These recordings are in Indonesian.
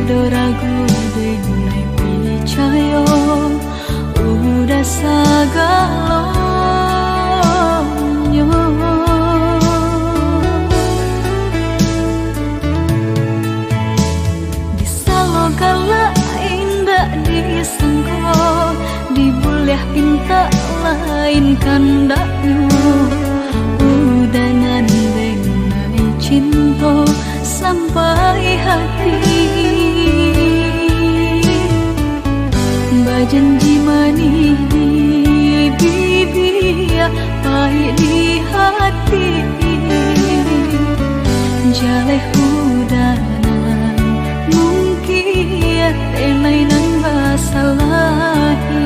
do ragu denai picayo udah sagalonyo. Disaloga indah disengko dibuliah pinta lain kandaknya udah ngandeng nai cinta sampai hati. Bajanji manis di bibir pahit di hati. Jaleh udanan mungkin tenai nan basalahi.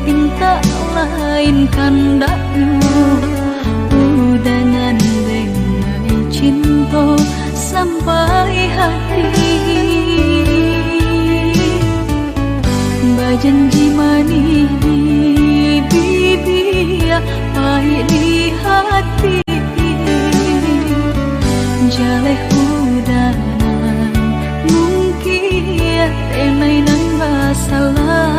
Pinta lain kandaknya udah ngandeng nai cinta sampai hati. Bajanji manis di bibir pahit di hati. Jaleh udanan mungkin tenai nan basalah.